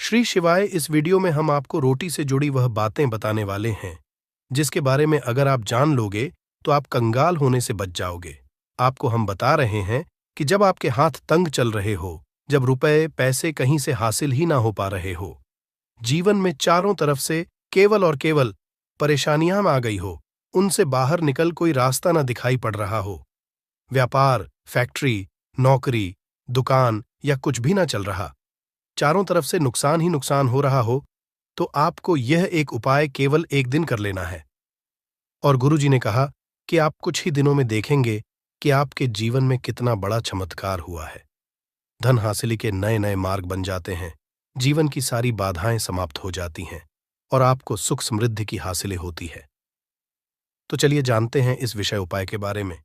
श्री शिवाय। इस वीडियो में हम आपको रोटी से जुड़ी वह बातें बताने वाले हैं जिसके बारे में अगर आप जान लोगे तो आप कंगाल होने से बच जाओगे। आपको हम बता रहे हैं कि जब आपके हाथ तंग चल रहे हो, जब रुपए पैसे कहीं से हासिल ही ना हो पा रहे हो, जीवन में चारों तरफ से केवल और केवल परेशानियां आ गई हो, उनसे बाहर निकल कोई रास्ता ना दिखाई पड़ रहा हो, व्यापार, फैक्ट्री, नौकरी, दुकान या कुछ भी ना चल रहा, चारों तरफ से नुकसान ही नुकसान हो रहा हो, तो आपको यह एक उपाय केवल एक दिन कर लेना है। और गुरुजी ने कहा कि आप कुछ ही दिनों में देखेंगे कि आपके जीवन में कितना बड़ा चमत्कार हुआ है। धन हासिल के नए नए मार्ग बन जाते हैं, जीवन की सारी बाधाएं समाप्त हो जाती हैं और आपको सुख समृद्धि की हासिलें होती है। तो चलिए जानते हैं इस विषय उपाय के बारे में,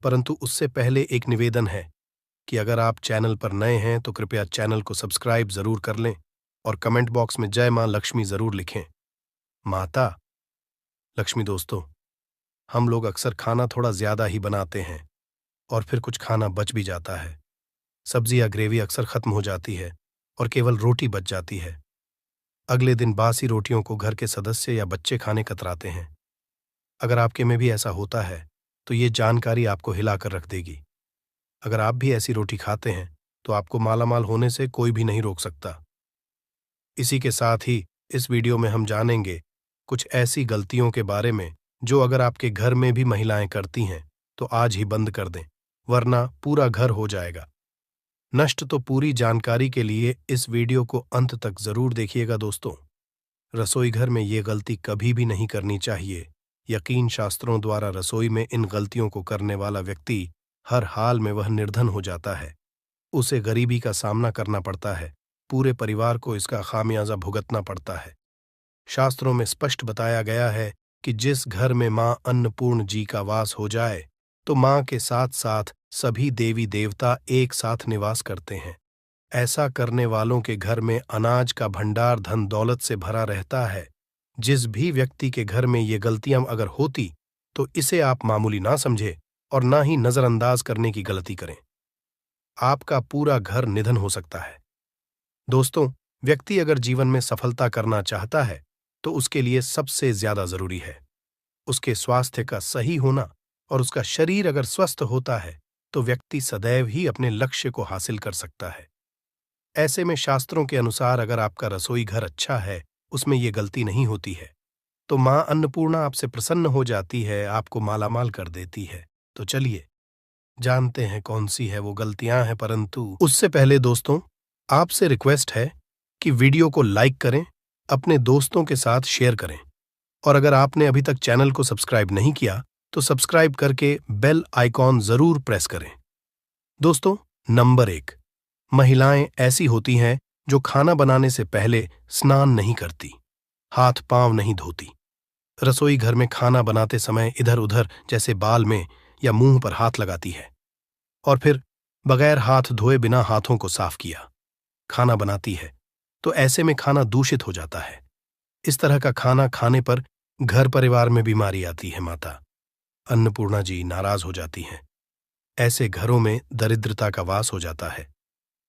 परंतु उससे पहले एक निवेदन है कि अगर आप चैनल पर नए हैं तो कृपया चैनल को सब्सक्राइब जरूर कर लें और कमेंट बॉक्स में जय मां लक्ष्मी जरूर लिखें। माता लक्ष्मी। दोस्तों, हम लोग अक्सर खाना थोड़ा ज्यादा ही बनाते हैं और फिर कुछ खाना बच भी जाता है। सब्जी या ग्रेवी अक्सर खत्म हो जाती है और केवल रोटी बच जाती है। अगले दिन बासी रोटियों को घर के सदस्य या बच्चे खाने कतराते हैं। अगर आपके में भी ऐसा होता है तो ये जानकारी आपको हिलाकर रख देगी। अगर आप भी ऐसी रोटी खाते हैं तो आपको मालामाल होने से कोई भी नहीं रोक सकता। इसी के साथ ही इस वीडियो में हम जानेंगे कुछ ऐसी गलतियों के बारे में जो अगर आपके घर में भी महिलाएं करती हैं तो आज ही बंद कर दें, वरना पूरा घर हो जाएगा नष्ट। तो पूरी जानकारी के लिए इस वीडियो को अंत तक जरूर देखिएगा। दोस्तों, रसोई घर में ये गलती कभी भी नहीं करनी चाहिए। यकीन शास्त्रों द्वारा रसोई में इन गलतियों को करने वाला व्यक्ति हर हाल में वह निर्धन हो जाता है, उसे गरीबी का सामना करना पड़ता है, पूरे परिवार को इसका खामियाजा भुगतना पड़ता है। शास्त्रों में स्पष्ट बताया गया है कि जिस घर में मां अन्नपूर्ण जी का वास हो जाए तो मां के साथ साथ सभी देवी देवता एक साथ निवास करते हैं। ऐसा करने वालों के घर में अनाज का भंडार धन दौलत से भरा रहता है। जिस भी व्यक्ति के घर में ये गलतियां अगर होती तो इसे आप मामूली ना समझे और ना ही नजरअंदाज करने की गलती करें। आपका पूरा घर निधन हो सकता है। दोस्तों, व्यक्ति अगर जीवन में सफलता करना चाहता है तो उसके लिए सबसे ज्यादा जरूरी है उसके स्वास्थ्य का सही होना, और उसका शरीर अगर स्वस्थ होता है तो व्यक्ति सदैव ही अपने लक्ष्य को हासिल कर सकता है। ऐसे में शास्त्रों के अनुसार अगर आपका रसोई घर अच्छा है, उसमें ये गलती नहीं होती है, तो मां अन्नपूर्णा आपसे प्रसन्न हो जाती है, आपको मालामाल कर देती है। तो चलिए जानते हैं कौन सी है वो गलतियां हैं, परंतु उससे पहले दोस्तों आपसे रिक्वेस्ट है कि वीडियो को लाइक करें, अपने दोस्तों के साथ शेयर करें, और अगर आपने अभी तक चैनल को सब्सक्राइब नहीं किया तो सब्सक्राइब करके बेल आइकॉन जरूर प्रेस करें। दोस्तों, नंबर 1, महिलाएं ऐसी होती हैं जो खाना बनाने से पहले स्नान नहीं करती, हाथ पांव नहीं धोती। रसोई घर में खाना बनाते समय इधर उधर जैसे बाल में या मुंह पर हाथ लगाती है और फिर बगैर हाथ धोए बिना हाथों को साफ किया खाना बनाती है, तो ऐसे में खाना दूषित हो जाता है। इस तरह का खाना खाने पर घर परिवार में बीमारी आती है। माता अन्नपूर्णा जी नाराज हो जाती हैं। ऐसे घरों में दरिद्रता का वास हो जाता है।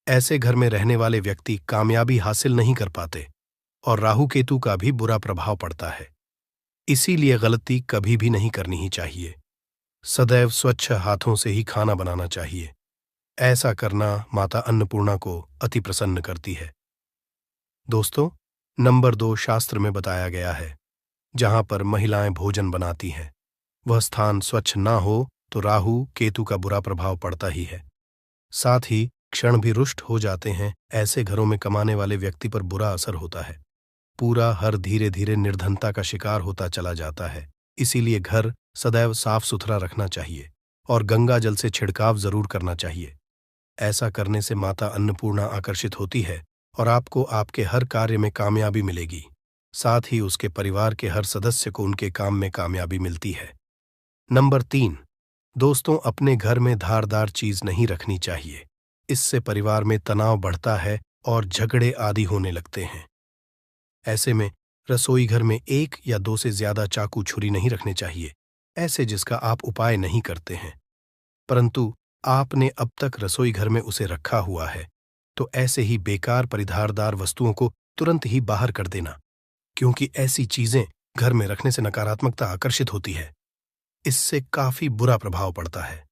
ऐसे घर में रहने वाले व्यक्ति कामयाबी हासिल नहीं कर पाते और राहु केतु का भी बुरा प्रभाव पड़ता है। इसीलिए गलती कभी भी नहीं करनी ही चाहिए। सदैव स्वच्छ हाथों से ही खाना बनाना चाहिए। ऐसा करना माता अन्नपूर्णा को अति प्रसन्न करती है। दोस्तों, नंबर 2, शास्त्र में बताया गया है जहां पर महिलाएं भोजन बनाती हैं वह स्थान स्वच्छ ना हो तो राहु केतु का बुरा प्रभाव पड़ता ही है। साथ ही क्षण भी रुष्ट हो जाते हैं। ऐसे घरों में कमाने वाले व्यक्ति पर बुरा असर होता है। पूरा हर धीरे धीरे निर्धनता का शिकार होता चला जाता है। इसीलिए घर सदैव साफ सुथरा रखना चाहिए और गंगा जल से छिड़काव जरूर करना चाहिए। ऐसा करने से माता अन्नपूर्णा आकर्षित होती है और आपको आपके हर कार्य में कामयाबी मिलेगी। साथ ही उसके परिवार के हर सदस्य को उनके काम में कामयाबी मिलती है। नंबर 3, दोस्तों, अपने घर में धारदार चीज नहीं रखनी चाहिए। इससे परिवार में तनाव बढ़ता है और झगड़े आदि होने लगते हैं। ऐसे में रसोई घर में 1 या 2 से ज्यादा चाकू छुरी नहीं रखने चाहिए, ऐसे जिसका आप उपाय नहीं करते हैं, परंतु आपने अब तक रसोई घर में उसे रखा हुआ है, तो ऐसे ही बेकार परिधारदार वस्तुओं को तुरंत ही बाहर कर देना, क्योंकि ऐसी चीजें घर में रखने से नकारात्मकता आकर्षित होती है। इससे काफी बुरा प्रभाव पड़ता है।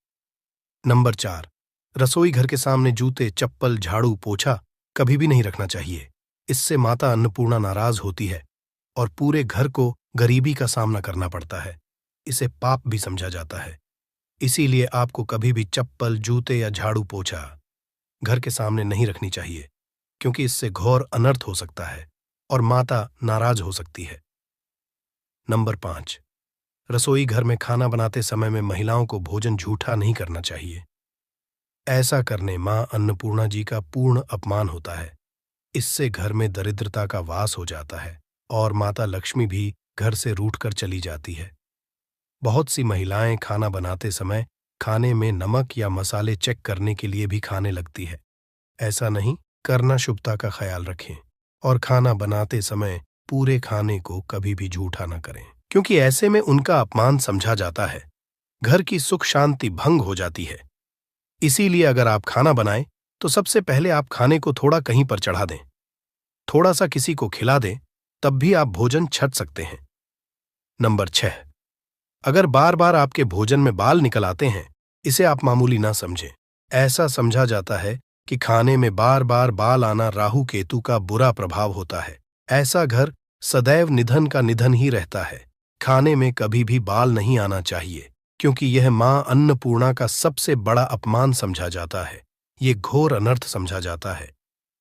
नंबर 4, रसोई घर के सामने जूते, चप्पल, झाड़ू, पोछा कभी भी नहीं रखना चाहिए। इससे माता अन्नपूर्णा नाराज होती है और पूरे घर को गरीबी का सामना करना पड़ता है। इसे पाप भी समझा जाता है। इसीलिए आपको कभी भी चप्पल, जूते या झाड़ू, पोछा घर के सामने नहीं रखनी चाहिए, क्योंकि इससे घोर अनर्थ हो सकता है और माता नाराज हो सकती है। नंबर 5, रसोई घर में खाना बनाते समय में महिलाओं को भोजन झूठा नहीं करना चाहिए। ऐसा करने मां अन्नपूर्णा जी का पूर्ण अपमान होता है। इससे घर में दरिद्रता का वास हो जाता है और माता लक्ष्मी भी घर से रूठकर चली जाती है। बहुत सी महिलाएं खाना बनाते समय खाने में नमक या मसाले चेक करने के लिए भी खाने लगती है। ऐसा नहीं करना, शुभता का ख्याल रखें और खाना बनाते समय पूरे खाने को कभी भी झूठा न करें, क्योंकि ऐसे में उनका अपमान समझा जाता है। घर की सुख शांति भंग हो जाती है। इसीलिए अगर आप खाना बनाएं तो सबसे पहले आप खाने को थोड़ा कहीं पर चढ़ा दें, थोड़ा सा किसी को खिला दें, तब भी आप भोजन छक सकते हैं। नंबर 6, अगर बार बार आपके भोजन में बाल निकल आते हैं, इसे आप मामूली ना समझें। ऐसा समझा जाता है कि खाने में बार बार बाल आना राहु केतु का बुरा प्रभाव होता है। ऐसा घर सदैव निधन का निधन ही रहता है। खाने में कभी भी बाल नहीं आना चाहिए, क्योंकि यह मां अन्नपूर्णा का सबसे बड़ा अपमान समझा जाता है। ये घोर अनर्थ समझा जाता है।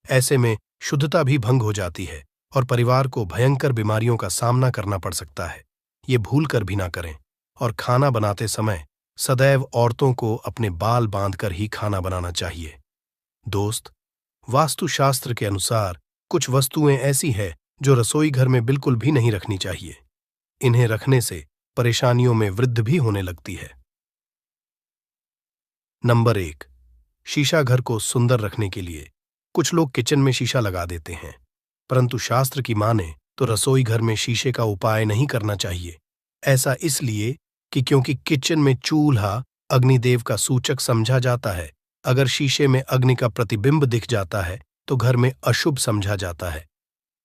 ऐसे में शुद्धता भी भंग हो जाती है और परिवार को भयंकर बीमारियों का सामना करना पड़ सकता है। ये भूल कर भी ना करें और खाना बनाते समय सदैव औरतों को अपने बाल बांधकर ही खाना बनाना चाहिए। दोस्त, वास्तुशास्त्र के अनुसार कुछ वस्तुएं ऐसी हैं जो रसोई घर में बिल्कुल भी नहीं रखनी चाहिए। इन्हें रखने से परेशानियों में वृद्धि भी होने लगती है। नंबर 1, शीशा घर को सुंदर रखने के लिए कुछ लोग किचन में शीशा लगा देते हैं, परंतु शास्त्र की माने तो रसोई घर में शीशे का उपाय नहीं करना चाहिए। ऐसा इसलिए कि क्योंकि किचन में चूल्हा अग्निदेव का सूचक समझा जाता है। अगर शीशे में अग्नि का प्रतिबिंब दिख जाता है तो घर में अशुभ समझा जाता है।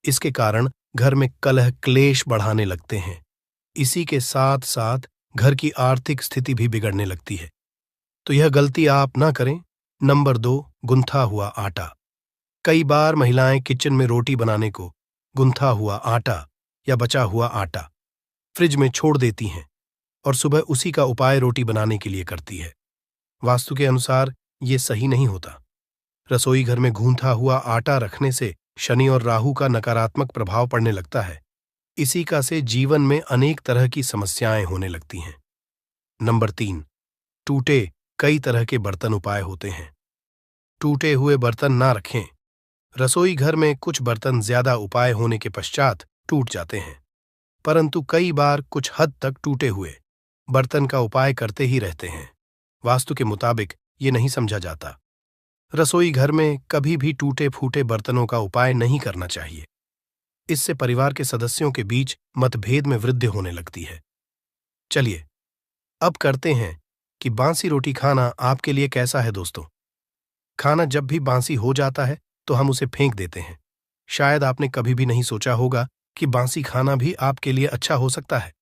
इसके कारण घर में कलह क्लेश बढ़ाने लगते हैं। इसी के साथ साथ घर की आर्थिक स्थिति भी बिगड़ने लगती है। तो यह गलती आप ना करें। नंबर 2, गुंथा हुआ आटा। कई बार महिलाएं किचन में रोटी बनाने को गुंथा हुआ आटा या बचा हुआ आटा फ्रिज में छोड़ देती हैं और सुबह उसी का उपाय रोटी बनाने के लिए करती है। वास्तु के अनुसार ये सही नहीं होता। रसोई घर में गूंथा हुआ आटा रखने से शनि और राहु का नकारात्मक प्रभाव पड़ने लगता है। इसी का से जीवन में अनेक तरह की समस्याएं होने लगती हैं। नंबर 3, टूटे कई तरह के बर्तन उपाय होते हैं। टूटे हुए बर्तन ना रखें। रसोई घर में कुछ बर्तन ज्यादा उपाय होने के पश्चात टूट जाते हैं, परंतु कई बार कुछ हद तक टूटे हुए बर्तन का उपाय करते ही रहते हैं। वास्तु के मुताबिक ये नहीं समझा जाता। रसोई घर में कभी भी टूटे फूटे बर्तनों का उपाय नहीं करना चाहिए। इससे परिवार के सदस्यों के बीच मतभेद में वृद्धि होने लगती है। चलिए अब करते हैं कि बांसी रोटी खाना आपके लिए कैसा है दोस्तों। खाना जब भी बांसी हो जाता है तो हम उसे फेंक देते हैं। शायद आपने कभी भी नहीं सोचा होगा कि बांसी खाना भी आपके लिए अच्छा हो सकता है।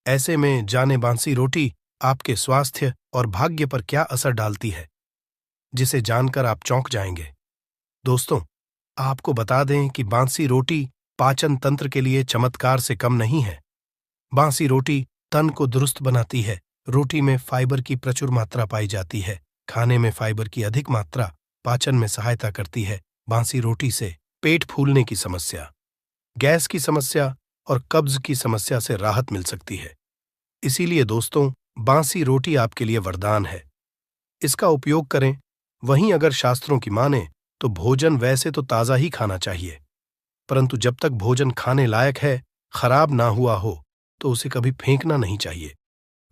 ऐसे में जाने बांसी रोटी आपके स्वास्थ्य और भाग्य पर क्या असर डालती है, जिसे जानकर आप चौंक जाएंगे। दोस्तों, आपको बता दें कि बांसी रोटी पाचन तंत्र के लिए चमत्कार से कम नहीं है। बांसी रोटी तन को दुरुस्त बनाती है। रोटी में फाइबर की प्रचुर मात्रा पाई जाती है। खाने में फाइबर की अधिक मात्रा पाचन में सहायता करती है। बांसी रोटी से पेट फूलने की समस्या, गैस की समस्या और कब्ज की समस्या से राहत मिल सकती है। इसीलिए दोस्तों, बांसी रोटी आपके लिए वरदान है। इसका उपयोग करें। वहीं अगर शास्त्रों की माने तो भोजन वैसे तो ताज़ा ही खाना चाहिए, परंतु जब तक भोजन खाने लायक है, खराब ना हुआ हो, तो उसे कभी फेंकना नहीं चाहिए,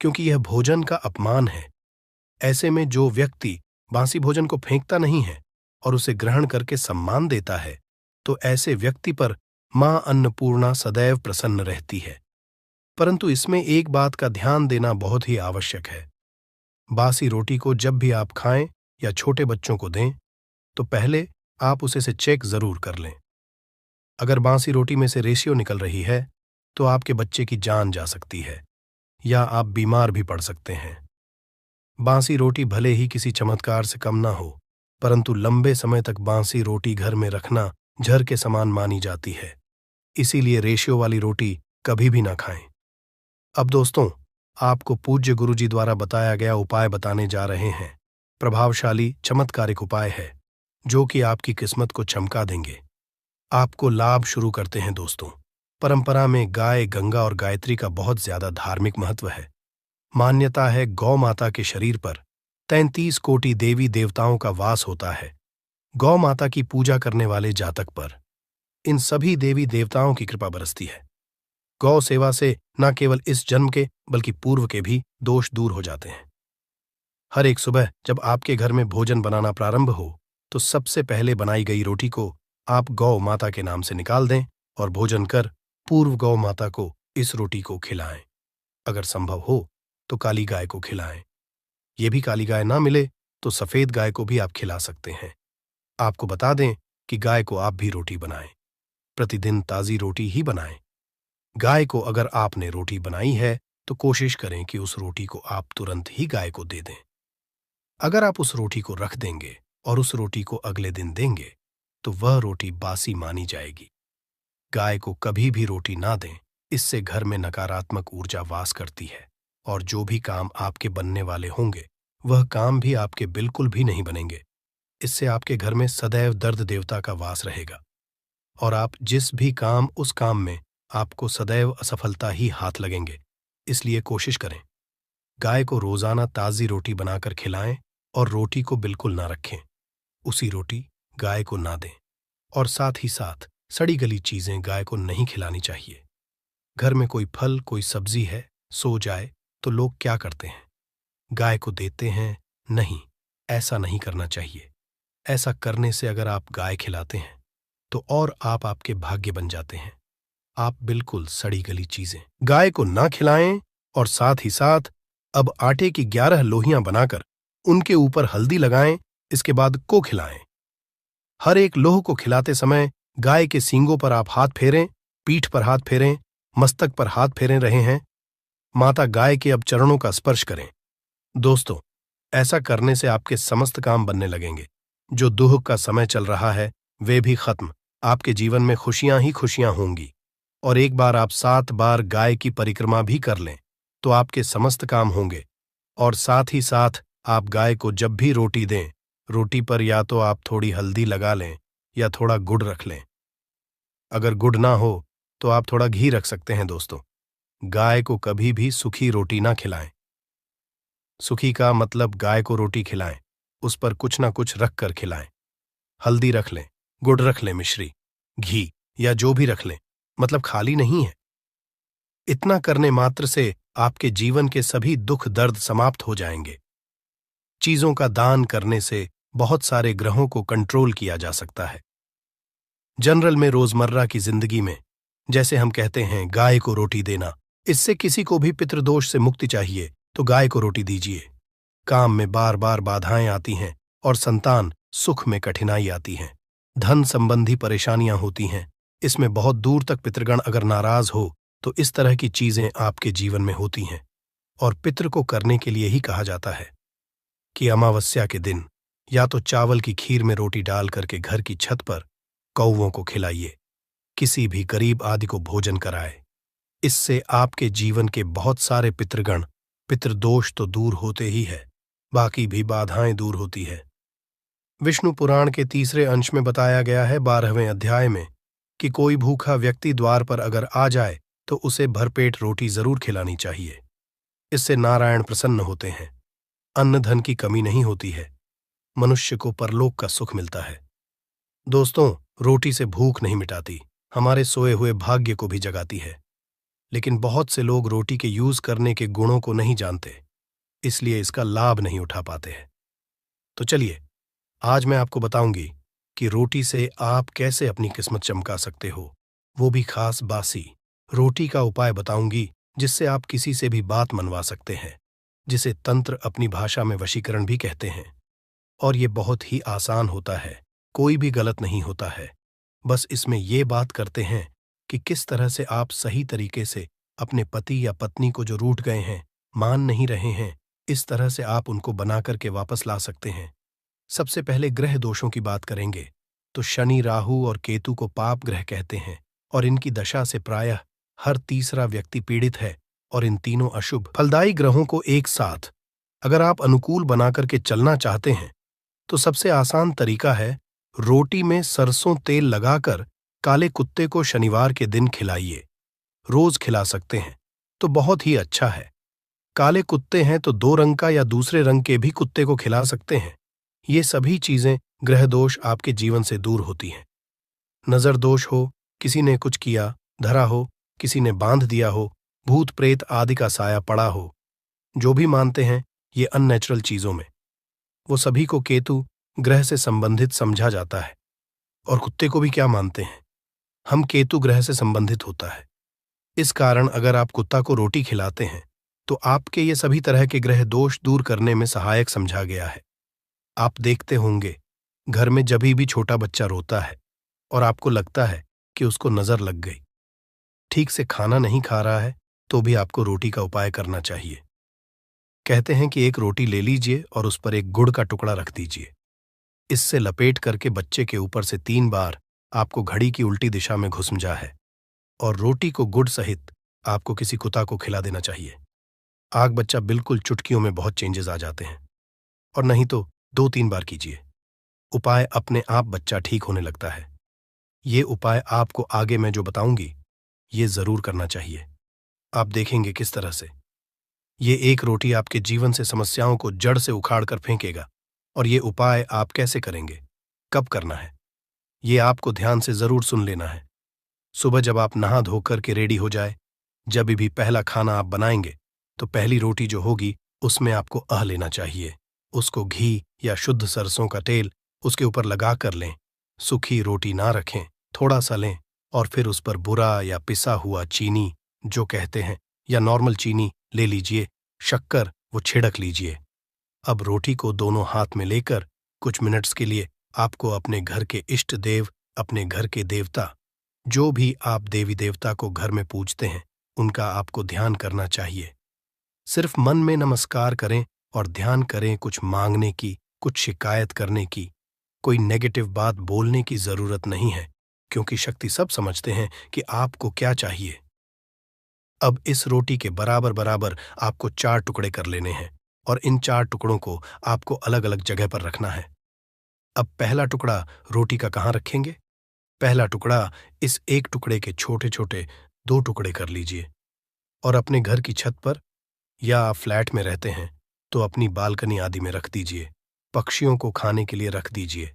क्योंकि यह भोजन का अपमान है। ऐसे में जो व्यक्ति बासी भोजन को फेंकता नहीं है और उसे ग्रहण करके सम्मान देता है, तो ऐसे व्यक्ति पर मां अन्नपूर्णा सदैव प्रसन्न रहती है। परंतु इसमें एक बात का ध्यान देना बहुत ही आवश्यक है। बासी रोटी को जब भी आप खाएं या छोटे बच्चों को दें, तो पहले आप उसे से चेक जरूर कर लें। अगर बासी रोटी में से रेशियो निकल रही है तो आपके बच्चे की जान जा सकती है या आप बीमार भी पड़ सकते हैं। बासी रोटी भले ही किसी चमत्कार से कम ना हो, परंतु लंबे समय तक बासी रोटी घर में रखना जहर के समान मानी जाती है। इसीलिए रेशियो वाली रोटी कभी भी ना खाएं। अब दोस्तों, आपको पूज्य गुरुजी द्वारा बताया गया उपाय बताने जा रहे हैं। प्रभावशाली चमत्कारिक उपाय है जो कि आपकी किस्मत को चमका देंगे। आपको लाभ शुरू करते हैं दोस्तों। परंपरा में गाय, गंगा और गायत्री का बहुत ज्यादा धार्मिक महत्व है। मान्यता है गौ माता के शरीर पर 33 कोटि देवी देवताओं का वास होता है। गौ माता की पूजा करने वाले जातक पर इन सभी देवी देवताओं की कृपा बरसती है। गौ सेवा से न केवल इस जन्म के बल्कि पूर्व के भी दोष दूर हो जाते हैं। हर एक सुबह जब आपके घर में भोजन बनाना प्रारंभ हो तो सबसे पहले बनाई गई रोटी को आप गौ माता के नाम से निकाल दें और भोजन कर पूर्व गौ माता को इस रोटी को खिलाएं। अगर संभव हो तो काली गाय को खिलाएं। ये भी काली गाय ना मिले तो सफेद गाय को भी आप खिला सकते हैं। आपको बता दें कि गाय को आप भी रोटी बनाएं। प्रतिदिन ताजी रोटी ही बनाएं। गाय को अगर आपने रोटी बनाई है तो कोशिश करें कि उस रोटी को आप तुरंत ही गाय को दे दें। अगर आप उस रोटी को रख देंगे और उस रोटी को अगले दिन देंगे तो वह रोटी बासी मानी जाएगी। गाय को कभी भी रोटी ना दें, इससे घर में नकारात्मक ऊर्जा वास करती है और जो भी काम आपके बनने वाले होंगे वह काम भी आपके बिल्कुल भी नहीं बनेंगे। इससे आपके घर में सदैव दर्द देवता का वास रहेगा और आप जिस भी काम उस काम में आपको सदैव असफलता ही हाथ लगेंगे। इसलिए कोशिश करें गाय को रोजाना ताजी रोटी बनाकर खिलाएं और रोटी को बिल्कुल ना रखें। उसी रोटी गाय को ना दें और साथ ही साथ सड़ी गली चीजें गाय को नहीं खिलानी चाहिए। घर में कोई फल, कोई सब्जी है, सो जाए तो लोग क्या करते हैं, गाय को देते हैं। नहीं, ऐसा नहीं करना चाहिए। ऐसा करने से अगर आप गाय खिलाते हैं तो और आप आपके भाग्य बन जाते हैं। आप बिल्कुल सड़ी गली चीजें गाय को ना खिलाएं और साथ ही साथ अब आटे की 11 लोहियां बनाकर उनके ऊपर हल्दी लगाएं। इसके बाद को खिलाएं। हर एक लोह को खिलाते समय गाय के सींगों पर आप हाथ फेरें, पीठ पर हाथ फेरें, मस्तक पर हाथ फेरे रहे हैं। माता गाय के अब चरणों का स्पर्श करें। दोस्तों, ऐसा करने से आपके समस्त काम बनने लगेंगे। जो दुख का समय चल रहा है वे भी खत्म। आपके जीवन में खुशियां ही खुशियां होंगी। और एक बार आप 7 बार गाय की परिक्रमा भी कर लें तो आपके समस्त काम होंगे। और साथ ही साथ आप गाय को जब भी रोटी दें, रोटी पर या तो आप थोड़ी हल्दी लगा लें या थोड़ा गुड़ रख लें। अगर गुड़ ना हो तो आप थोड़ा घी रख सकते हैं। दोस्तों, गाय को कभी भी सूखी रोटी ना खिलाएं। सूखी का मतलब गाय को रोटी खिलाएं, उस पर कुछ ना कुछ रख कर खिलाएं। हल्दी रख लें, गुड़ रख लें, मिश्री, घी या जो भी रख लें, मतलब खाली नहीं है। इतना करने मात्र से आपके जीवन के सभी दुख दर्द समाप्त हो जाएंगे। चीजों का दान करने से बहुत सारे ग्रहों को कंट्रोल किया जा सकता है। जनरल में रोजमर्रा की जिंदगी में जैसे हम कहते हैं गाय को रोटी देना, इससे किसी को भी पितृदोष से मुक्ति चाहिए तो गाय को रोटी दीजिए। काम में बार बार बाधाएं आती हैं और संतान सुख में कठिनाई आती हैं। धन संबंधी परेशानियां होती हैं। इसमें बहुत दूर तक पितृगण अगर नाराज हो तो इस तरह की चीजें आपके जीवन में होती हैं। और पितृ को करने के लिए ही कहा जाता है कि अमावस्या के दिन या तो चावल की खीर में रोटी डाल करके घर की छत पर कौवों को खिलाइए, किसी भी गरीब आदि को भोजन कराए। इससे आपके जीवन के बहुत सारे पितृगण, पितृदोष तो दूर होते ही है, बाकी भी बाधाएं दूर होती है। विष्णु पुराण के 3 अंश में बताया गया है 12वें अध्याय में कि कोई भूखा व्यक्ति द्वार पर अगर आ जाए तो उसे भरपेट रोटी जरूर खिलानी चाहिए। इससे नारायण प्रसन्न होते हैं। अन्न धन की कमी नहीं होती है। मनुष्य को परलोक का सुख मिलता है। दोस्तों, रोटी से भूख नहीं मिटाती, हमारे सोए हुए भाग्य को भी जगाती है। लेकिन बहुत से लोग रोटी के यूज करने के गुणों को नहीं जानते, इसलिए इसका लाभ नहीं उठा पाते हैं। तो चलिए, आज मैं आपको बताऊंगी कि रोटी से आप कैसे अपनी किस्मत चमका सकते हो, वो भी खास बासी रोटी का उपाय बताऊंगी जिससे आप किसी से भी बात मनवा सकते हैं, जिसे तंत्र अपनी भाषा में वशीकरण भी कहते हैं। और ये बहुत ही आसान होता है। कोई भी गलत नहीं होता है। बस इसमें ये बात करते हैं कि किस तरह से आप सही तरीके से अपने पति या पत्नी को जो रूठ गए हैं, मान नहीं रहे हैं, इस तरह से आप उनको बना करके वापस ला सकते हैं। सबसे पहले ग्रह दोषों की बात करेंगे तो शनि, राहु और केतु को पाप ग्रह कहते हैं और इनकी दशा से प्रायः हर तीसरा व्यक्ति पीड़ित है। और इन तीनों अशुभ फलदायी ग्रहों को एक साथ अगर आप अनुकूल बना करके चलना चाहते हैं तो सबसे आसान तरीका है रोटी में सरसों तेल लगाकर काले कुत्ते को शनिवार के दिन खिलाइए। रोज खिला सकते हैं तो बहुत ही अच्छा है। काले कुत्ते हैं तो 2 रंग का या दूसरे रंग के भी कुत्ते को खिला सकते हैं। ये सभी चीजें ग्रह दोष आपके जीवन से दूर होती हैं। नजर दोष हो, किसी ने कुछ किया धरा हो, किसी ने बांध दिया हो, भूत प्रेत आदि का साया पड़ा हो, जो भी मानते हैं ये अननेचुरल चीजों में, वो सभी को केतु ग्रह से संबंधित समझा जाता है। और कुत्ते को भी क्या मानते हैं, हम केतु ग्रह से संबंधित होता है। इस कारण अगर आप कुत्ता को रोटी खिलाते हैं तो आपके ये सभी तरह के ग्रह दोष दूर करने में सहायक समझा गया है। आप देखते होंगे घर में जभी भी छोटा बच्चा रोता है और आपको लगता है कि उसको नजर लग गई, ठीक से खाना नहीं खा रहा है, तो भी आपको रोटी का उपाय करना चाहिए। कहते हैं कि एक रोटी ले लीजिए और उस पर एक गुड़ का टुकड़ा रख दीजिए। इससे लपेट करके बच्चे के ऊपर से 3 बार आपको घड़ी की उल्टी दिशा में घुसमजा है और रोटी को गुड़ सहित आपको किसी कुत्ता को खिला देना चाहिए। आग बच्चा बिल्कुल चुटकियों में बहुत चेंजेस आ जाते हैं। और नहीं तो 2-3 बार कीजिए, उपाय अपने आप बच्चा ठीक होने लगता है। ये उपाय आपको आगे मैं जो बताऊंगी ये जरूर करना चाहिए। आप देखेंगे किस तरह से ये एक रोटी आपके जीवन से समस्याओं को जड़ से उखाड़ कर फेंकेगा। और ये उपाय आप कैसे करेंगे, कब करना है, ये आपको ध्यान से जरूर सुन लेना है। सुबह जब आप नहा धोकर के रेडी हो जाए, जब भी पहला खाना आप बनाएंगे तो पहली रोटी जो होगी उसमें आपको लेना चाहिए। उसको घी या शुद्ध सरसों का तेल उसके ऊपर लगा कर लें। सूखी रोटी ना रखें, थोड़ा सा लें और फिर उस पर बुरा या पिसा हुआ चीनी जो कहते हैं या नॉर्मल चीनी ले लीजिए, शक्कर वो छिड़क लीजिए। अब रोटी को दोनों हाथ में लेकर कुछ मिनट्स के लिए आपको अपने घर के इष्ट देव, अपने घर के देवता, जो भी आप देवी देवता को घर में पूजते हैं उनका आपको ध्यान करना चाहिए। सिर्फ मन में नमस्कार करें और ध्यान करें, कुछ मांगने की, कुछ शिकायत करने की, कोई नेगेटिव बात बोलने की जरूरत नहीं है, क्योंकि शक्ति सब समझते हैं कि आपको क्या चाहिए। अब इस रोटी के बराबर बराबर आपको 4 टुकड़े कर लेने हैं और इन 4 टुकड़ों को आपको अलग अलग जगह पर रखना है। अब पहला टुकड़ा रोटी का कहाँ रखेंगे? पहला टुकड़ा इस एक टुकड़े के छोटे छोटे 2 टुकड़े कर लीजिए और अपने घर की छत पर, या आप फ्लैट में रहते हैं तो अपनी बालकनी आदि में रख दीजिए। पक्षियों को खाने के लिए रख दीजिए।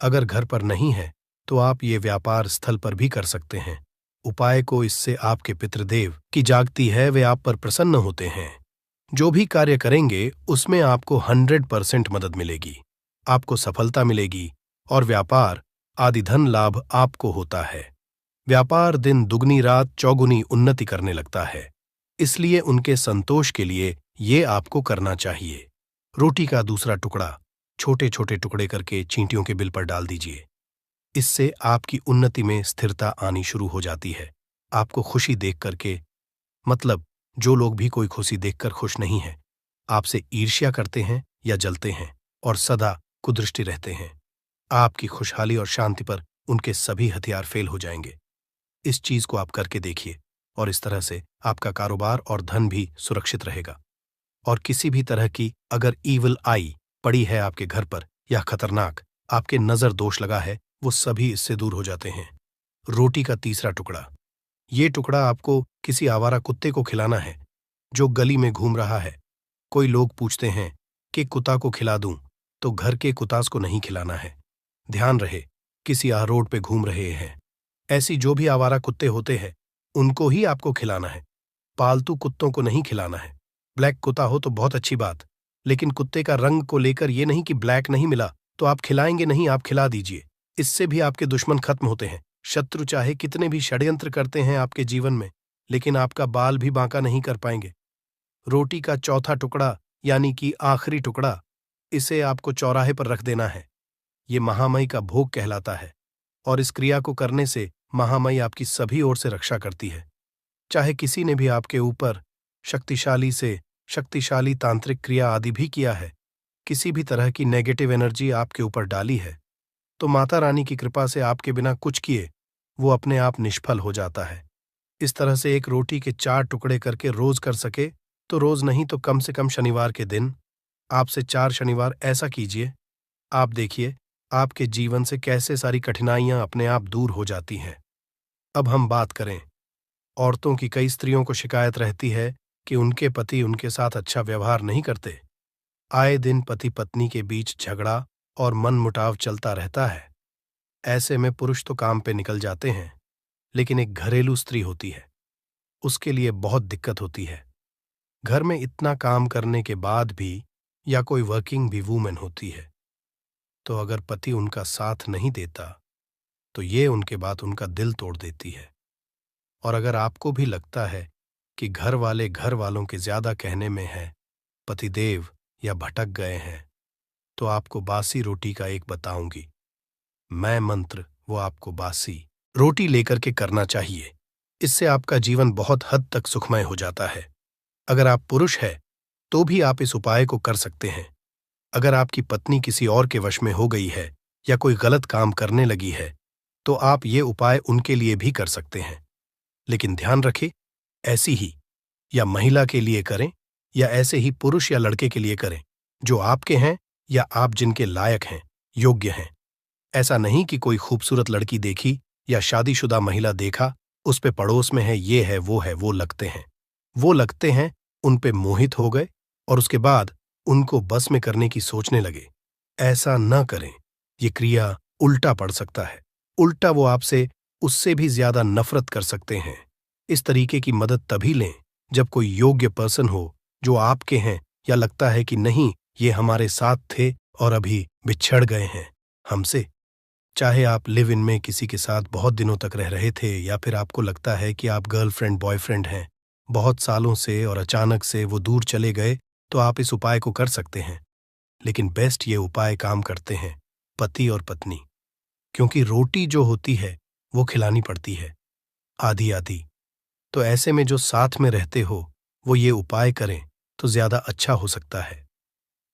अगर घर पर नहीं है तो आप ये व्यापार स्थल पर भी कर सकते हैं। उपाय को इससे आपके पितृदेव की जागती है, वे आप पर प्रसन्न होते हैं। जो भी कार्य करेंगे उसमें आपको 100% मदद मिलेगी, आपको सफलता मिलेगी और व्यापार आदि धन लाभ आपको होता है। व्यापार दिन दुगनी रात चौगुनी उन्नति करने लगता है, इसलिए उनके संतोष के लिए ये आपको करना चाहिए। रोटी का दूसरा टुकड़ा छोटे छोटे टुकड़े करके चींटियों के बिल पर डाल दीजिए। इससे आपकी उन्नति में स्थिरता आनी शुरू हो जाती है। आपको खुशी देख करके, मतलब जो लोग भी कोई खुशी देखकर खुश नहीं है, आपसे ईर्ष्या करते हैं या जलते हैं और सदा कुदृष्टि रहते हैं, आपकी खुशहाली और शांति पर उनके सभी हथियार फेल हो जाएंगे। इस चीज को आप करके देखिए और इस तरह से आपका कारोबार और धन भी सुरक्षित रहेगा। और किसी भी तरह की अगर ईविल आई पड़ी है आपके घर पर या खतरनाक आपके नजर दोष लगा है, वो सभी इससे दूर हो जाते हैं। रोटी का तीसरा टुकड़ा, ये टुकड़ा आपको किसी आवारा कुत्ते को खिलाना है जो गली में घूम रहा है। कोई लोग पूछते हैं कि कुत्ता को खिला दूं, तो घर के कुत्तास को नहीं खिलाना है। ध्यान रहे, किसी रोड पे घूम रहे हैं, ऐसी जो भी आवारा कुत्ते होते हैं उनको ही आपको खिलाना है। पालतू कुत्तों को नहीं खिलाना है। ब्लैक कुत्ता हो तो बहुत अच्छी बात, लेकिन कुत्ते का रंग को लेकर ये नहीं कि ब्लैक नहीं मिला तो आप खिलाएंगे नहीं, आप खिला दीजिए। इससे भी आपके दुश्मन खत्म होते हैं। शत्रु चाहे कितने भी षड्यंत्र करते हैं आपके जीवन में, लेकिन आपका बाल भी बांका नहीं कर पाएंगे। रोटी का चौथा टुकड़ा यानी कि आखिरी टुकड़ा, इसे आपको चौराहे पर रख देना है। ये महामयी का भोग कहलाता है और इस क्रिया को करने से महामयी आपकी सभी ओर से रक्षा करती है। चाहे किसी ने भी आपके ऊपर शक्तिशाली से शक्तिशाली तांत्रिक क्रिया आदि भी किया है, किसी भी तरह की नेगेटिव एनर्जी आपके ऊपर डाली है, तो माता रानी की कृपा से आपके बिना कुछ किए वो अपने आप निष्फल हो जाता है। इस तरह से एक रोटी के 4 टुकड़े करके रोज कर सके तो रोज नहीं तो कम से कम शनिवार के दिन आपसे 4 शनिवार ऐसा कीजिए। आप देखिए आपके जीवन से कैसे सारी कठिनाइयां अपने आप दूर हो जाती हैं। अब हम बात करें, औरतों की कई स्त्रियों को शिकायत रहती है कि उनके पति उनके साथ अच्छा व्यवहार नहीं करते। आए दिन पति पत्नी के बीच झगड़ा और मनमुटाव चलता रहता है। ऐसे में पुरुष तो काम पे निकल जाते हैं, लेकिन एक घरेलू स्त्री होती है, उसके लिए बहुत दिक्कत होती है। घर में इतना काम करने के बाद भी, या कोई वर्किंग भी वूमेन होती है, तो अगर पति उनका साथ नहीं देता तो ये उनके बाद उनका दिल तोड़ देती है। और अगर आपको भी लगता है कि घर वाले घर वालों के ज्यादा कहने में है, पतिदेव या भटक गए हैं, तो आपको बासी रोटी का एक बताऊंगी मैं मंत्र, वो आपको बासी रोटी लेकर के करना चाहिए। इससे आपका जीवन बहुत हद तक सुखमय हो जाता है। अगर आप पुरुष है तो भी आप इस उपाय को कर सकते हैं। अगर आपकी पत्नी किसी और के वश में हो गई है या कोई गलत काम करने लगी है, तो आप ये उपाय उनके लिए भी कर सकते हैं। लेकिन ध्यान रखें, ऐसी ही या महिला के लिए करें या ऐसे ही पुरुष या लड़के के लिए करें जो आपके हैं या आप जिनके लायक हैं, योग्य हैं। ऐसा नहीं कि कोई खूबसूरत लड़की देखी या शादीशुदा महिला देखा, उस पे पड़ोस में है, ये है, वो लगते हैं, उन पे मोहित हो गए और उसके बाद उनको बस में करने की सोचने लगे। ऐसा न करें, ये क्रिया उल्टा पड़ सकता है। उल्टा वो आपसे उससे भी ज्यादा नफरत कर सकते हैं। इस तरीके की मदद तभी लें जब कोई योग्य पर्सन हो जो आपके हैं, या लगता है कि नहीं ये हमारे साथ थे और अभी बिछड़ गए हैं हमसे। चाहे आप लिव इन में किसी के साथ बहुत दिनों तक रह रहे थे, या फिर आपको लगता है कि आप गर्लफ्रेंड बॉयफ्रेंड हैं बहुत सालों से और अचानक से वो दूर चले गए, तो आप इस उपाय को कर सकते हैं। लेकिन बेस्ट ये उपाय काम करते हैं पति और पत्नी, क्योंकि रोटी जो होती है वो खिलानी पड़ती है आधी आधी। तो ऐसे में जो साथ में रहते हो वो ये उपाय करें तो ज्यादा अच्छा हो सकता है।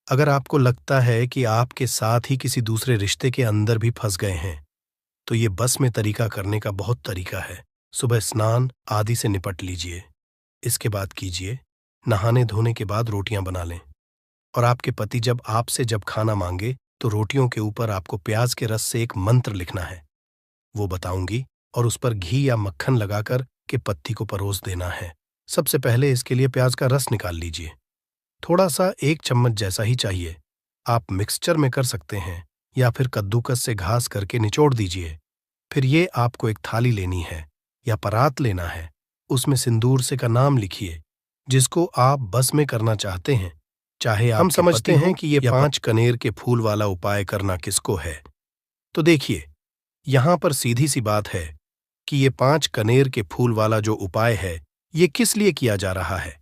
अगर आपको लगता है कि आपके साथ ही किसी दूसरे रिश्ते के अंदर भी फंस गए हैं, तो ये बस में तरीका करने का बहुत तरीका है। सुबह स्नान आदि से निपट लीजिए, इसके बाद कीजिए नहाने धोने के बाद रोटियां बना लें, और आपके पति जब आपसे खाना मांगे तो रोटियों के ऊपर आपको प्याज के रस से एक मंत्र लिखना है, वो बताऊंगी, और उस पर घी या मक्खन लगाकर के पत्ती को परोस देना है। सबसे पहले इसके लिए प्याज का रस निकाल लीजिए, थोड़ा सा 1 चम्मच जैसा ही चाहिए। आप मिक्सचर में कर सकते हैं या फिर कद्दूकस से घास करके निचोड़ दीजिए। फिर ये आपको एक थाली लेनी है या परात लेना है, उसमें सिंदूर से का नाम लिखिए जिसको आप बस में करना चाहते हैं। चाहे हम समझते हैं कि ये 5 कनेर के फूल वाला उपाय करना किसको है, तो देखिए यहां पर सीधी सी बात है कि ये 5 कनेर के फूल वाला जो उपाय है ये किस लिए किया जा रहा है।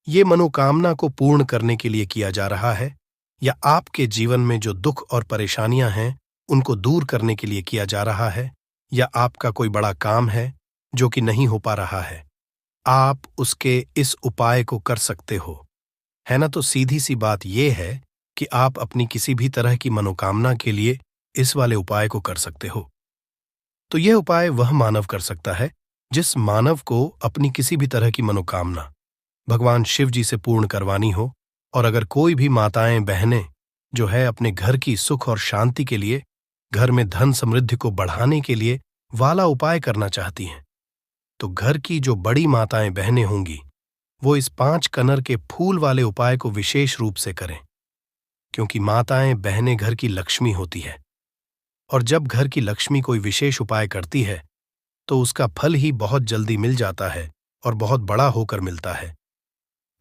ये मनोकामना को पूर्ण करने के लिए किया जा रहा है, या आपके जीवन में जो दुख और परेशानियां हैं उनको दूर करने के लिए किया जा रहा है, या आपका कोई बड़ा काम है जो कि नहीं हो पा रहा है, आप उसके इस उपाय को कर सकते हो, है ना। तो सीधी सी बात यह है कि आप अपनी किसी भी तरह की मनोकामना के लिए इस वाले उपाय को कर सकते हो। तो यह उपाय वह मानव कर सकता है जिस मानव को अपनी किसी भी तरह की मनोकामना भगवान शिव जी से पूर्ण करवानी हो। और अगर कोई भी माताएं बहनें जो है अपने घर की सुख और शांति के लिए, घर में धन समृद्धि को बढ़ाने के लिए वाला उपाय करना चाहती हैं, तो घर की जो बड़ी माताएं बहनें होंगी वो इस 5 कनर के फूल वाले उपाय को विशेष रूप से करें, क्योंकि माताएं बहनें घर की लक्ष्मी होती है, और जब घर की लक्ष्मी कोई विशेष उपाय करती है तो उसका फल ही बहुत जल्दी मिल जाता है और बहुत बड़ा होकर मिलता है।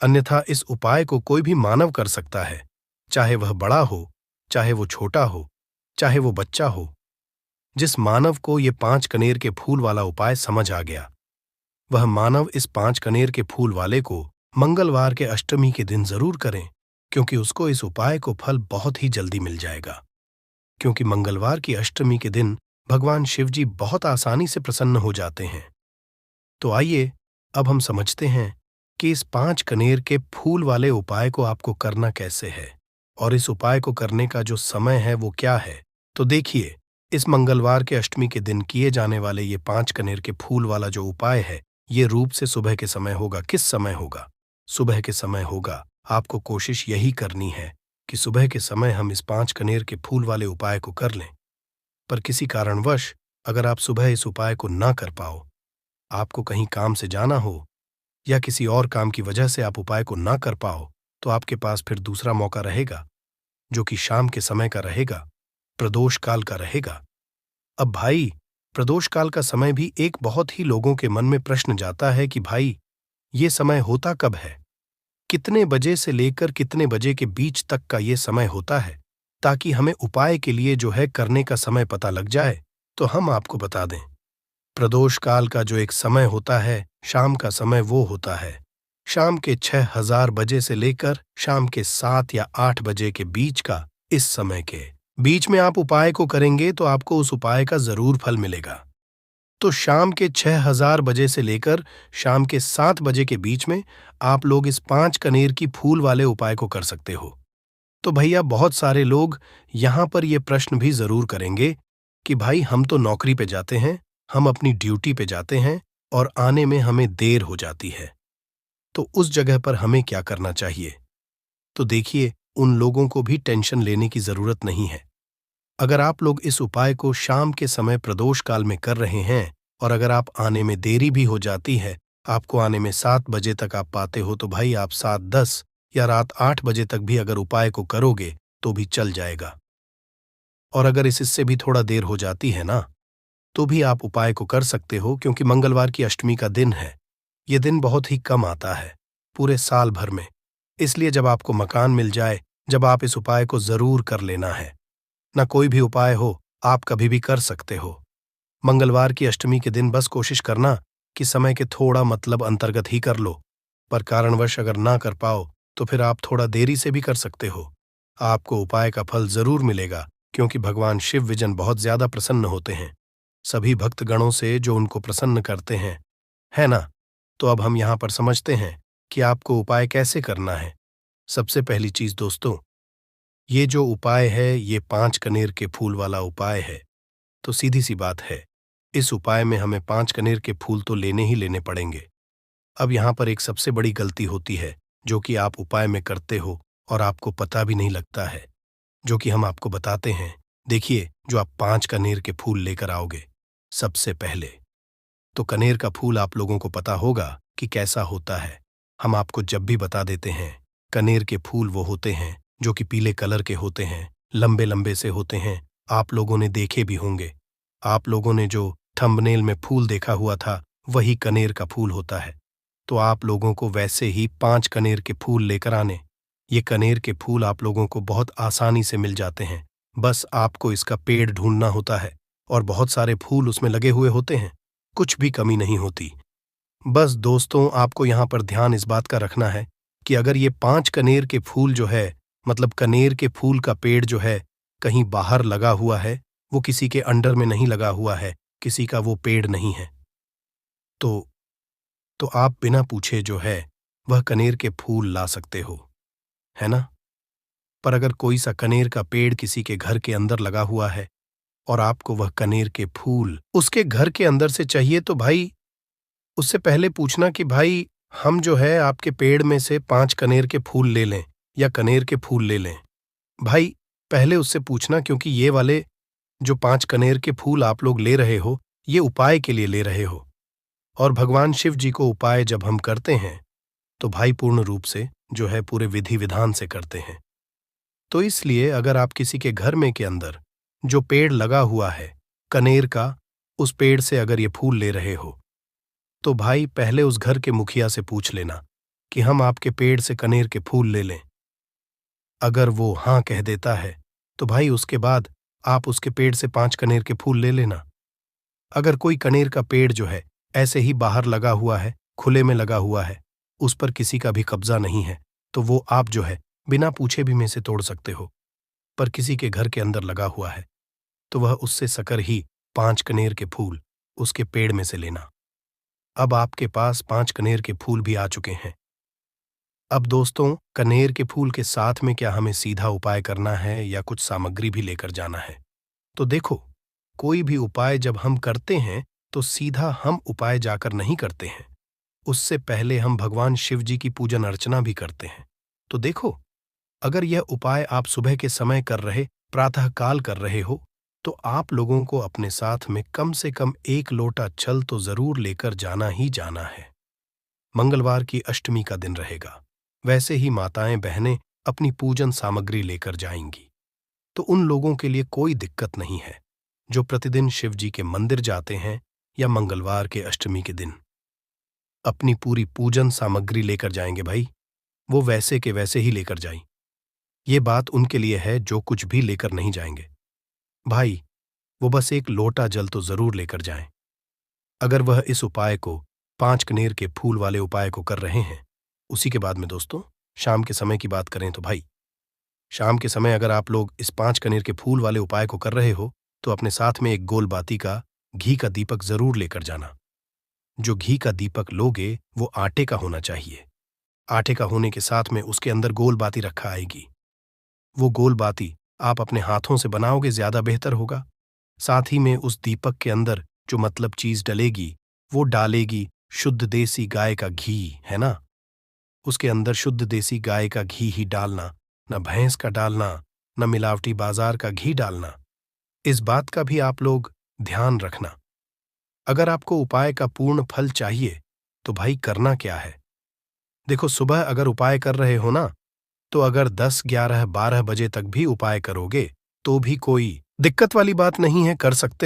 अन्यथा इस उपाय को कोई भी मानव कर सकता है, चाहे वह बड़ा हो, चाहे वो छोटा हो, चाहे वो बच्चा हो। जिस मानव को ये 5 कनेर के फूल वाला उपाय समझ आ गया, वह मानव इस 5 कनेर के फूल वाले को मंगलवार के अष्टमी के दिन जरूर करें, क्योंकि उसको इस उपाय को फल बहुत ही जल्दी मिल जाएगा। क्योंकि मंगलवार की अष्टमी के दिन भगवान शिव जी बहुत आसानी से प्रसन्न हो जाते हैं। तो आइए अब हम समझते हैं कि इस 5 कनेर के फूल वाले उपाय को आपको करना कैसे है और इस उपाय को करने का जो समय है वो क्या है। तो देखिए, इस मंगलवार के अष्टमी के दिन किए जाने वाले ये 5 कनेर के फूल वाला जो उपाय है, ये रूप से सुबह के समय होगा। किस समय होगा? सुबह के समय होगा। आपको कोशिश यही करनी है कि सुबह के समय हम इस 5 कनेर के फूल वाले उपाय को कर लें। पर किसी कारणवश अगर आप सुबह इस उपाय को ना कर पाओ, आपको कहीं काम से जाना हो या किसी और काम की वजह से आप उपाय को ना कर पाओ, तो आपके पास फिर दूसरा मौका रहेगा, जो कि शाम के समय का रहेगा, प्रदोष काल का रहेगा। अब भाई, प्रदोष काल का समय भी एक बहुत ही लोगों के मन में प्रश्न जाता है कि भाई, ये समय होता कब है? कितने बजे से लेकर कितने बजे के बीच तक का ये समय होता है, ताकि हमें उपाय के लिए जो है करने का समय पता लग जाए। तो हम आपको बता दें, प्रदोष काल का जो एक समय होता है, शाम का समय वो होता है शाम के 6000 बजे से लेकर शाम के 7 या 8 बजे के बीच का। इस समय के बीच में आप उपाय को करेंगे तो आपको उस उपाय का जरूर फल मिलेगा। तो शाम के 6000 बजे से लेकर शाम के 7 बजे के बीच में आप लोग इस 5 कनेर की फूल वाले उपाय को कर सकते हो। तो भैया, बहुत सारे लोग यहां पर ये प्रश्न भी जरूर करेंगे कि भाई, हम तो नौकरी पे जाते हैं, हम अपनी ड्यूटी पे जाते हैं और आने में हमें देर हो जाती है, तो उस जगह पर हमें क्या करना चाहिए? तो देखिए, उन लोगों को भी टेंशन लेने की जरूरत नहीं है। अगर आप लोग इस उपाय को शाम के समय प्रदोष काल में कर रहे हैं और अगर आप आने में देरी भी हो जाती है, आपको आने में 7 बजे तक आप पाते हो, तो भाई आप 7:10 या रात 8 बजे तक भी अगर उपाय को करोगे तो भी चल जाएगा। और अगर इससे भी थोड़ा देर हो जाती है ना, तो भी आप उपाय को कर सकते हो, क्योंकि मंगलवार की अष्टमी का दिन है। ये दिन बहुत ही कम आता है पूरे साल भर में। इसलिए जब आपको मकान मिल जाए, जब आप इस उपाय को जरूर कर लेना है। ना कोई भी उपाय हो, आप कभी भी कर सकते हो। मंगलवार की अष्टमी के दिन बस कोशिश करना कि समय के थोड़ा मतलब अंतर्गत ही कर लो। पर कारणवश अगर ना कर पाओ तो फिर आप थोड़ा देरी से भी कर सकते हो। आपको उपाय का फल जरूर मिलेगा, क्योंकि भगवान शिव विजन बहुत ज्यादा प्रसन्न होते हैं सभी भक्तगणों से जो उनको प्रसन्न करते हैं, है ना? तो अब हम यहां पर समझते हैं कि आपको उपाय कैसे करना है। सबसे पहली चीज दोस्तों, ये जो उपाय है ये 5 कनेर के फूल वाला उपाय है। तो सीधी सी बात है, इस उपाय में हमें 5 कनेर के फूल तो लेने ही लेने पड़ेंगे। अब यहां पर एक सबसे बड़ी गलती होती है, जो कि आप उपाय में करते हो और आपको पता भी नहीं लगता है, जो कि हम आपको बताते हैं। देखिए, जो आप 5 कनेर के फूल लेकर आओगे, सबसे पहले तो कनेर का फूल आप लोगों को पता होगा कि कैसा होता है। हम आपको जब भी बता देते हैं, कनेर के फूल वो होते हैं जो कि पीले कलर के होते हैं, लंबे लंबे से होते हैं। आप लोगों ने देखे भी होंगे। आप लोगों ने जो थंबनेल में फूल देखा हुआ था, वही कनेर का फूल होता है। तो आप लोगों को वैसे ही 5 कनेर के फूल लेकर आने। ये कनेर के फूल आप लोगों को बहुत आसानी से मिल जाते हैं। बस आपको इसका पेड़ ढूंढना होता है और बहुत सारे फूल उसमें लगे हुए होते हैं, कुछ भी कमी नहीं होती। बस दोस्तों, आपको यहाँ पर ध्यान इस बात का रखना है कि अगर ये 5 कनेर के फूल जो है, मतलब कनेर के फूल का पेड़ जो है, कहीं बाहर लगा हुआ है, वो किसी के अंडर में नहीं लगा हुआ है, किसी का वो पेड़ नहीं है, तो आप बिना पूछे जो है वह कनेर के फूल ला सकते हो, है ना? पर अगर कोई सा कनेर का पेड़ किसी के घर के अंदर लगा हुआ है और आपको वह कनेर के फूल उसके घर के अंदर से चाहिए, तो भाई उससे पहले पूछना कि भाई, हम जो है आपके पेड़ में से 5 कनेर के फूल ले लें या कनेर के फूल ले लें। भाई, पहले उससे पूछना, क्योंकि ये वाले जो 5 कनेर के फूल आप लोग ले रहे हो, ये उपाय के लिए ले रहे हो। और भगवान शिव जी को उपाय जब हम करते हैं तो भाई पूर्ण रूप से जो है पूरे विधि विधान से करते हैं। तो इसलिए अगर आप किसी के घर में के अंदर जो पेड़ लगा हुआ है कनेर का, उस पेड़ से अगर ये फूल ले रहे हो, तो भाई पहले उस घर के मुखिया से पूछ लेना कि हम आपके पेड़ से कनेर के फूल ले लें। अगर वो हाँ कह देता है तो भाई उसके बाद आप उसके पेड़ से 5 कनेर के फूल ले लेना। अगर कोई कनेर का पेड़ जो है ऐसे ही बाहर लगा हुआ है, खुले में लगा हुआ है, उस पर किसी का भी कब्जा नहीं है, तो वो आप जो है बिना पूछे भी में से तोड़ सकते हो। पर किसी के घर के अंदर लगा हुआ है, तो वह उससे सकर ही 5 कनेर के फूल उसके पेड़ में से लेना। अब आपके पास 5 कनेर के फूल भी आ चुके हैं। अब दोस्तों, कनेर के फूल के साथ में क्या हमें सीधा उपाय करना है या कुछ सामग्री भी लेकर जाना है? तो देखो, कोई भी उपाय जब हम करते हैं तो सीधा हम उपाय जाकर नहीं करते हैं। उससे पहले हम भगवान शिव जी की पूजन अर्चना भी करते हैं। तो देखो, अगर यह उपाय आप सुबह के समय कर रहे, प्रातःकाल कर रहे हो, तो आप लोगों को अपने साथ में कम से कम 1 लोटा छल तो जरूर लेकर जाना ही जाना है। मंगलवार की अष्टमी का दिन रहेगा। वैसे ही माताएं बहनें अपनी पूजन सामग्री लेकर जाएंगी, तो उन लोगों के लिए कोई दिक्कत नहीं है जो प्रतिदिन शिव जी के मंदिर जाते हैं या मंगलवार के अष्टमी के दिन अपनी पूरी पूजन सामग्री लेकर जाएंगे। भाई, वो वैसे के वैसे ही लेकर जाएं। ये बात उनके लिए है जो कुछ भी लेकर नहीं जाएंगे। भाई, वो बस 1 लोटा जल तो जरूर लेकर जाएं। अगर वह इस उपाय को 5 कनेर के फूल वाले उपाय को कर रहे हैं, उसी के बाद में दोस्तों, शाम के समय की बात करें तो भाई, शाम के समय अगर आप लोग इस 5 कनेर के फूल वाले उपाय को कर रहे हो, तो अपने साथ में एक गोल बाती का घी का दीपक जरूर लेकर जाना। जो घी का दीपक लोगे वो आटे का होना चाहिए। आटे का होने के साथ में उसके अंदर गोल बाती रखा आएगी। वो गोल बाती आप अपने हाथों से बनाओगे ज्यादा बेहतर होगा। साथ ही में उस दीपक के अंदर जो मतलब चीज डलेगी, वो डालेगी शुद्ध देसी गाय का घी, है ना? उसके अंदर शुद्ध देसी गाय का घी ही डालना, न भैंस का डालना, न मिलावटी बाजार का घी डालना। इस बात का भी आप लोग ध्यान रखना। अगर आपको उपाय का पूर्ण फल चाहिए तो भाई करना क्या है? देखो, सुबह अगर उपाय कर रहे हो ना, तो अगर 10, 11, 12 बजे तक भी उपाय करोगे तो भी कोई दिक्कत वाली बात नहीं है, कर सकते